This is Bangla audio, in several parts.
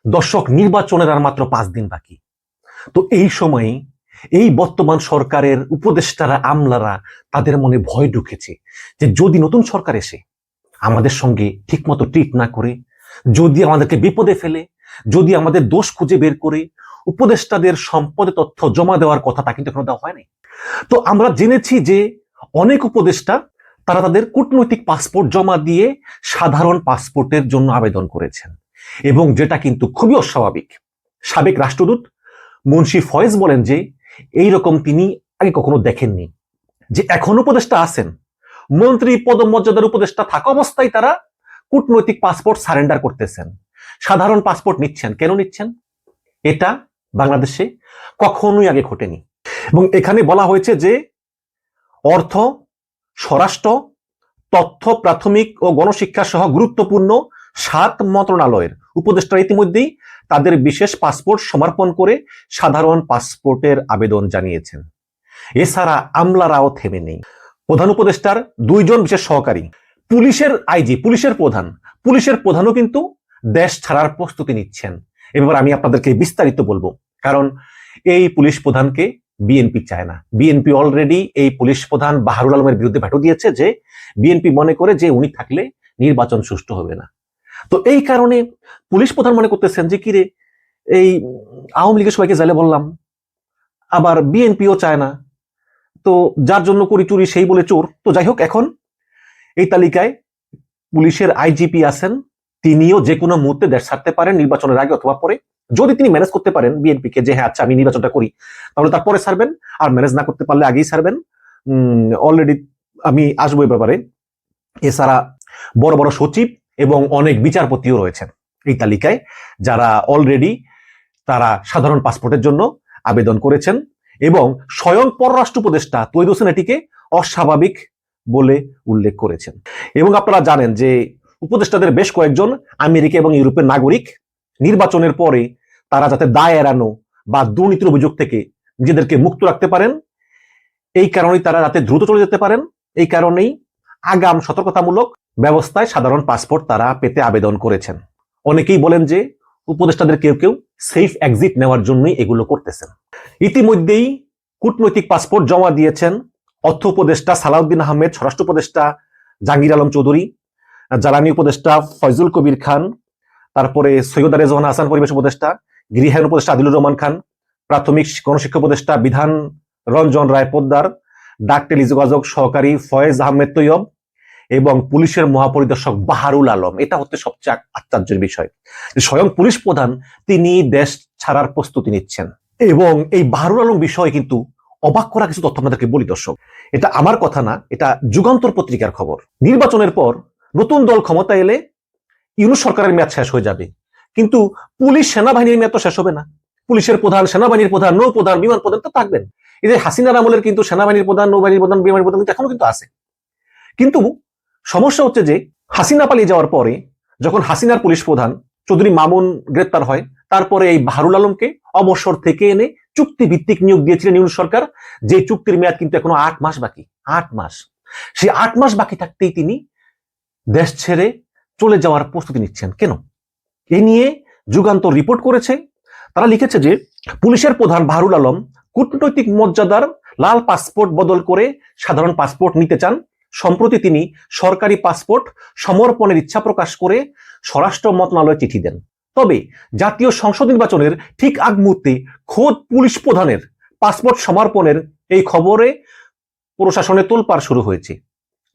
দর্শক, নির্বাচনের আর মাত্র 5 দিন বাকি। তো এই সময়ে এই বর্তমান সরকারের উপদেষ্টারা, আমলারা, তাদের মনে ভয় ঢুকেছে যে যদি নতুন সরকার এসে আমাদের সঙ্গে ঠিকমতো ট্রিট না করে, যদি আমাদেরকে বিপদে ফেলে, যদি আমাদের দোষ খুঁজে বের করে উপদেষ্টাদের সম্পদে তথ্য জমা দেওয়ার কথা, তা কিন্তু এখনো দেওয়া হয় নাই। তো আমরা জেনেছি যে অনেক উপদেষ্টা তারা তাদের কূটনৈতিক পাসপোর্ট জমা দিয়ে সাধারণ পাসপোর্টের জন্য আবেদন করেছেন, এবং যেটা কিন্তু খুবই অস্বাভাবিক। সাবেক রাষ্ট্রদূত মুন্সি ফয়েজ বলেন যে এইরকম তিনি আগে কখনো দেখেননি, যে এখন উপদেষ্টা আছেন, মন্ত্রী পদমর্যাদার উপদেষ্টা থাকা অবস্থায় তারা কূটনৈতিক পাসপোর্ট সারেন্ডার করতেছেন, সাধারণ পাসপোর্ট নিচ্ছেন। কেন নিচ্ছেন? এটা বাংলাদেশে কখনোই আগে ঘটেনি। এবং এখানে বলা হয়েছে যে অর্থ, স্বরাষ্ট্র, তথ্য, প্রাথমিক ও গণশিক্ষা সহ গুরুত্বপূর্ণ 7 মন্ত্রণালয়ের উপদেষ্টারা ইতিমধ্যেই তাদের বিশেষ পাসপোর্ট সমর্পণ করে সাধারণ পাসপোর্টের আবেদন জানিয়েছেন। এছাড়া আমলারাও থেমে নেই। প্রধান উপদেষ্টার 2 জন বিশেষ সহকারী, পুলিশের আইজি, পুলিশের প্রধানও কিন্তু দেশ ছাড়ার প্রস্তুতি নিচ্ছেন। এবার আমি আপনাদেরকে বিস্তারিত বলবো, কারণ এই পুলিশ প্রধানকে বিএনপি চায় না। বিএনপি অলরেডি এই পুলিশ প্রধান বাহারুল আলমের বিরুদ্ধে ভেটো দিয়েছে যে বিএনপি মনে করে যে উনি থাকলে নির্বাচন সুষ্ঠু হবে না। তো এই কারণে পুলিশ প্রধান মনে করতেছেন যে কিরে, এই আওয়ামী লীগের সবাইকে জেলে বললাম, আবার বিএনপিও চায় না, তো যার জন্য করি চুরি সেই বলে চোর। তো যাই হোক, এখন এই তালিকায় পুলিশের আইজিপি আছেন, তিনিও যে কোনো মুহূর্তে দেশ ছাড়তে পারেন, নির্বাচনের আগে অথবা পরে। যদি তিনি ম্যানেজ করতে পারেন বিএনপিকে যে হ্যাঁ আচ্ছা আমি নির্বাচনটা করি, তাহলে তারপরে ছাড়বেন। আর ম্যানেজ না করতে পারলে আগেই ছাড়বেন। অলরেডি আমি আসবো এই ব্যাপারে। এছাড়া বড় বড় সচিব এবং অনেক বিচারপতিও রয়েছেন এই তালিকায়, যারা অলরেডি তারা সাধারণ পাসপোর্টের জন্য আবেদন করেছেন, এবং স্বয়ং পররাষ্ট্র উপদেষ্টা তৈয়দ হোসেন এটিকে অস্বাভাবিক বলে উল্লেখ করেছেন। এবং আপনারা জানেন যে উপদেষ্টাদের বেশ কয়েকজন আমেরিকা এবং ইউরোপের নাগরিক। নির্বাচনের পরে তারা যাতে দায় এড়ানো বা দুর্নীতির অভিযোগ থেকে নিজেদেরকে মুক্ত রাখতে পারেন, এই কারণেই তারা যাতে দ্রুত চলে যেতে পারেন, এই কারণেই আগাম সতর্কতামূলক ব্যবস্থায় সাধারণ পাসপোর্ট তারা পেতে আবেদন করেছেন। অনেকেই বলেন যে উপদেষ্টাদের কেউ কেউ সেফ এক্সিট নেওয়ার জন্যই এগুলো করতেছেন। ইতিমধ্যেই কূটনৈতিক পাসপোর্ট জমা দিয়েছেন অর্থ উপদেষ্টা সালাউদ্দিন আহমেদ, স্বরাষ্ট্র উপদেষ্টা জাহাঙ্গীর আলম চৌধুরী, জ্বালানি উপদেষ্টা ফয়জুল কবির খান, তারপরে সৈয়দ রেজওয়ান হাসান পরিবেশ উপদেষ্টা, গৃহায়ণ উপদেষ্টা আদিলুর রহমান খান, প্রাথমিক গণশিক্ষা উপদেষ্টা বিধান রঞ্জন রায় পোদ্দার, ডাক টেলিযোগাযোগ সহকারী ফয়েজ আহমেদ তৈয়ব এবং পুলিশের মহাপরিদর্শক বাহারুল আলম। এটা হচ্ছে সবচেয়ে আশ্চর্যের বিষয়, স্বয়ং পুলিশ প্রধান তিনি দেশ ছাড়ার প্রস্তুতি নিচ্ছেন। এবং এই বাহারুল আলম বিষয়ে কিন্তু অবাক করা কিছু তথ্য আপনাদেরকে বলি দর্শক। এটা আমার কথা না, এটা যুগান্তর পত্রিকার খবর। নির্বাচনের পর নতুন দল ক্ষমতা এলে ইউনূস সরকারের মেয়াদ শেষ হয়ে যাবে, কিন্তু পুলিশ সেনাবাহিনীর মেয়াদ তো শেষ হবে না। পুলিশের প্রধান, সেনাবাহিনীর প্রধান, নৌ প্রধান, বিমান প্রধান তো থাকবেন। এই যে হাসিনার আমলের কিন্তু সেনাবাহিনীর প্রধান, নৌবাহিনীর প্রধান, বিমানের প্রধান কিন্তু এখনো কিন্তু আছে। কিন্তু সমস্যা হচ্ছে যে হাসিনা পালিয়ে যাওয়ার পরে, যখন হাসিনার পুলিশ প্রধান চৌধুরী মামুন গ্রেপ্তার হয়, তারপরে এই বাহারুল আলমকে অবসর থেকে এনে চুক্তি ভিত্তিক নিয়োগ দিয়েছিলেন ইউনূস সরকার, যে চুক্তির মেয়াদ কিন্তু এখনো 8 মাস বাকি। 8 মাস। সেই 8 মাস বাকি থাকতেই তিনি দেশ ছেড়ে চলে যাওয়ার প্রস্তুতি নিচ্ছেন কেন? এ নিয়ে যুগান্তর রিপোর্ট করেছে। তারা লিখেছে যে পুলিশের প্রধান বাহারুল আলম কূটনৈতিক মর্যাদার লাল পাসপোর্ট বদল করে সাধারণ পাসপোর্ট নিতে চান। সম্প্রতি তিনি সরকারি পাসপোর্ট সমর্পণের ইচ্ছা প্রকাশ করে স্বরাষ্ট্র মন্ত্রণালয়ে চিঠি দেন। তবে জাতীয় সংসদ নির্বাচনের ঠিক আগ মুহূর্তে খোদ পুলিশ প্রধানের পাসপোর্ট সমর্পণের এই খবরে প্রশাসনে তোলপাড় শুরু হয়েছে।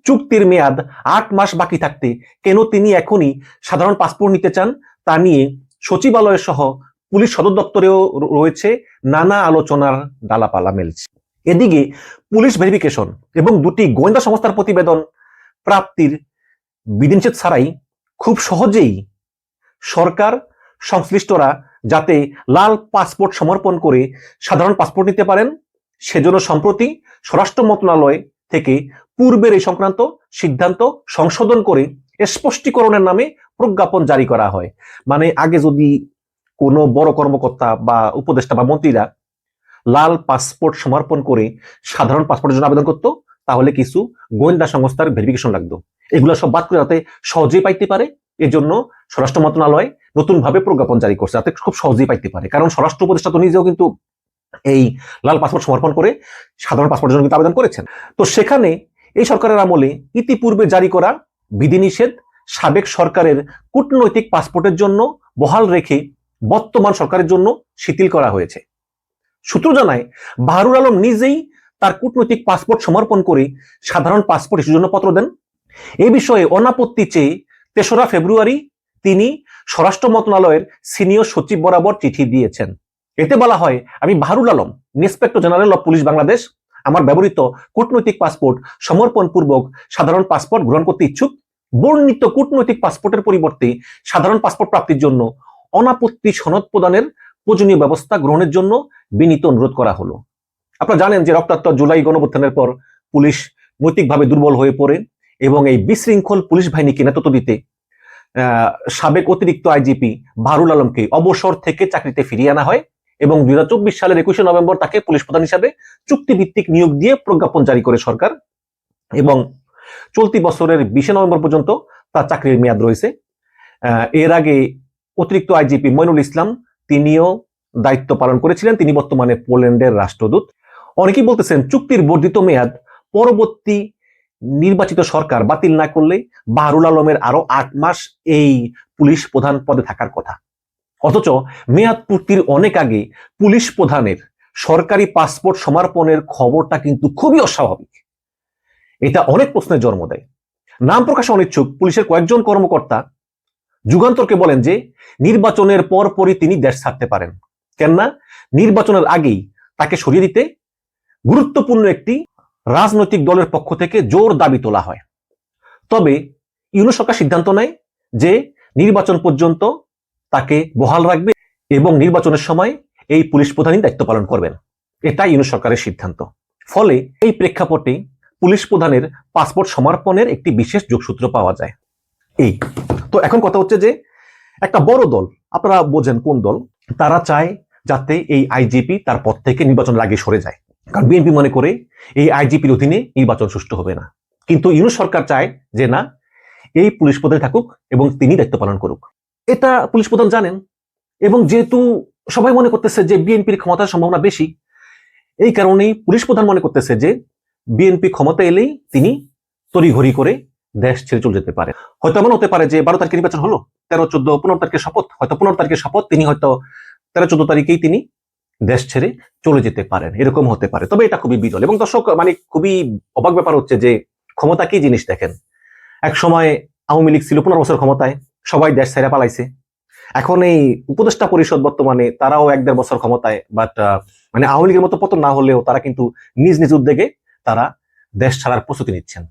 চুক্তির মেয়াদ 8 মাস বাকি থাকতে কেন তিনি এখনই সাধারণ পাসপোর্ট নিতে চান, তা নিয়ে সচিবালয় সহ পুলিশ সদর দপ্তরেও রয়েছে নানা আলোচনার ডালাপালা মেলছে। এদিকে পুলিশ ভেরিফিকেশন এবং 2টি গোয়েন্দা সংস্থার প্রতিবেদন প্রাপ্তির বিধিনিষেধ ছাড়াই খুব সহজেই সরকার সংশ্লিষ্টরা যাতে লাল পাসপোর্ট সমর্পণ করে সাধারণ পাসপোর্ট নিতে পারেন, সেজন্য সম্প্রতি স্বরাষ্ট্র মন্ত্রণালয় থেকে পূর্বের এই সংক্রান্ত সিদ্ধান্ত সংশোধন করে স্পষ্টীকরণের নামে প্রজ্ঞাপন জারি করা হয়। মানে আগে যদি কোনো বড় কর্মকর্তা বা উপদেষ্টা বা মন্ত্রীরা লাল পাসপোর্ট সমর্পণ করে সাধারণ পাসপোর্টের জন্য আবেদন করতো, তাহলে কিছু গোয়েন্দা সংস্থার ভেরিফিকেশন লাগতো। এগুলো সব বাদ করে যাতে সহজেই পাইতে পারে, এজন্য স্বরাষ্ট্র মন্ত্রণালয় নতুন ভাবে প্রজ্ঞাপন জারি করছে, যাতে খুব সহজেই পাইতে পারে। কারণ স্বরাষ্ট্র উপদেষ্টা তো নিজেও কিন্তু এই লাল পাসপোর্ট সমর্পণ করে সাধারণ পাসপোর্টের জন্য কিন্তু আবেদন করেছেন। তো সেখানে এই সরকারের আমলে ইতিপূর্বে জারি করা বিধিনিষেধ সাবেক সরকারের কূটনৈতিক পাসপোর্টের জন্য বহাল রেখে বর্তমান সরকারের জন্য শিথিল করা হয়েছে। সূত্র জানায় বাহারুল আলম নিজেই তার কূটনৈতিক পাসপোর্ট সমর্পণ করে সাধারণ পাসপোর্ট ইস্যুর জন্য পত্র দেন। এই বিষয়ে অনাপত্তি চেয়ে ৩রা ফেব্রুয়ারি তিনি স্বরাষ্ট্র মন্ত্রণালয়ের সিনিয়র সচিব বরাবর চিঠি দিয়েছেন। এতে বলা হয়, আমি Baharul Alam, inspector general of police Bangladesh, আমার ব্যবহৃত কূটনৈতিক পাসপোর্ট সমর্পণ পূর্বক সাধারণ পাসপোর্ট গ্রহণ করতে ইচ্ছুক। বর্ণিত কূটনৈতিক পাসপোর্টের পরিবর্তে সাধারণ পাসপোর্ট প্রাপ্তির জন্য অনাপত্তি সনদ প্রদানের প্রয়োজনীয় ব্যবস্থা গ্রহণের জন্য বিনীত অনুরোধ করা হলো। আপনারা জানেন যে রক্তাক্ত জুলাই গণঅভ্যুত্থানের পর পুলিশ নৈতিকভাবে দুর্বল হয়ে পড়ে এবং এই বিশৃঙ্খল পুলিশ বাহিনীকে নেতৃত্ব দিতে সাবেক অতিরিক্ত আইজিপি বাহারুল আলমকে অবসর থেকে চাকরিতে ফিরিয়ে আনা হয় এবং 2024 সালের 21শে নভেম্বর তাকে পুলিশ প্রধান হিসাবে চুক্তিভিত্তিক নিয়োগ দিয়ে প্রজ্ঞাপন জারি করে সরকার, এবং চলতি বছরের 20শে নভেম্বর পর্যন্ত তার চাকরির মেয়াদ রয়েছে। এর আগে অতিরিক্ত আইজিপি মইনুল ইসলাম তিনিও দায়িত্ব পালন করেছিলেন, তিনি বর্তমানে পোল্যান্ডের রাষ্ট্রদূত। অনেকেই বলতেছেন চুক্তির বর্ধিত মেয়াদ পরবর্তী নির্বাচিত সরকার বাতিল না করলে বাহারুল আলমের আরো 8 মাস এই পুলিশ প্রধান পদে থাকার কথা। অথচ মেয়াদ পূর্তির অনেক আগে পুলিশ প্রধানের সরকারি পাসপোর্ট সমর্পণের খবরটা কিন্তু খুবই অস্বাভাবিক। এটা অনেক প্রশ্নের জন্ম দেয়। নাম প্রকাশে অনিচ্ছুক পুলিশের কয়েকজন কর্মকর্তা যুগান্তরকে বলেন যে নির্বাচনের পরপরই তিনি দেশ ছাড়তে পারেন, কেননা নির্বাচনের আগেই তাকে সরিয়ে দিতে গুরুত্বপূর্ণ একটি রাজনৈতিক দলের পক্ষ থেকে জোর দাবি তোলা হয়। তবে ইউনূস সরকার সিদ্ধান্ত নেয় যে নির্বাচন পর্যন্ত তাকে বহাল রাখবে এবং নির্বাচনের সময় এই পুলিশ প্রধানই দায়িত্ব পালন করবেন। এটাই ইউনূস সরকারের সিদ্ধান্ত। ফলে এই প্রেক্ষাপটে পুলিশ প্রধানের পাসপোর্ট সমর্পণের একটি বিশেষ যোগসূত্র পাওয়া যায়। এই তো এখন কথা হচ্ছে যে একটা বড় দল, আপনারা বোঝেন কোন দল, তারা চায় যাতে এই আইজিপি তার পদ থেকে নির্বাচনের আগে সরে যায়। কারণ বিএনপি মনে করে এই আইজিপির অধীনে নির্বাচন সুষ্ঠু হবে না। কিন্তু ইউনূস সরকার চায় যে না, এই পুলিশ প্রধান থাকুক এবং তিনি দায়িত্ব পালন করুক। এটা পুলিশ প্রধান জানেন, এবং যেহেতু সবাই মনে করতেছে যে বিএনপির ক্ষমতার সম্ভাবনা বেশি, এই কারণেই পুলিশ প্রধান মনে করতেছে যে বিএনপি ক্ষমতা এলেই তিনি তড়িঘড়ি করে দেশ ছেড়ে চলে যেতে পারে। হয়তো এমন হতে পারে যে 12 তারিখে নির্বাচন হলো, 13, 14, 15 তারিখের শপথ, হয়তো 15 তারিখের শপথ তিনি হয়তো 13, 14 তারিখেই তিনি দেশ ছেড়ে চলে যেতে পারেন, এরকম হতে পারে। তবে এটা খুবই বিরল। এবং দর্শক, মানে খুবই অবাক ব্যাপার হচ্ছে যে ক্ষমতা কি জিনিস দেখেন। এক সময় আওয়ামী লীগ ছিল 15 বছর ক্ষমতায়, সবাই দেশ ছেড়ে পালাইছে। এখন এই উপদেষ্টা পরিষদ বর্তমানে তারাও 1-1.5 বছর ক্ষমতায়, বাট মানে আওয়ামী লীগের মতো পতন না হলেও তারা কিন্তু নিজ নিজ উদ্যোগে তারা দেশ ছাড়ার প্রস্তুতি নিচ্ছেন।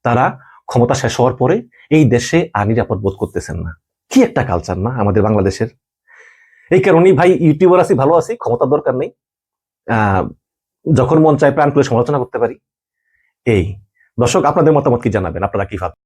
তারা ক্ষমতা শেষ হওয়ার পরে এই দেশে আর নিরাপদ বোধ করতেছেন না। কি একটা কালচার না আমাদের বাংলাদেশের। এই কারণেই ভাই ইউটিউবার আছি, ভালো আছি, ক্ষমতার দরকার নেই, যখন মন চায় প্রাণ করে সমালোচনা করতে পারি। এই দর্শক, আপনাদের মতামত কি জানাবেন, আপনারা কি ভাবেন?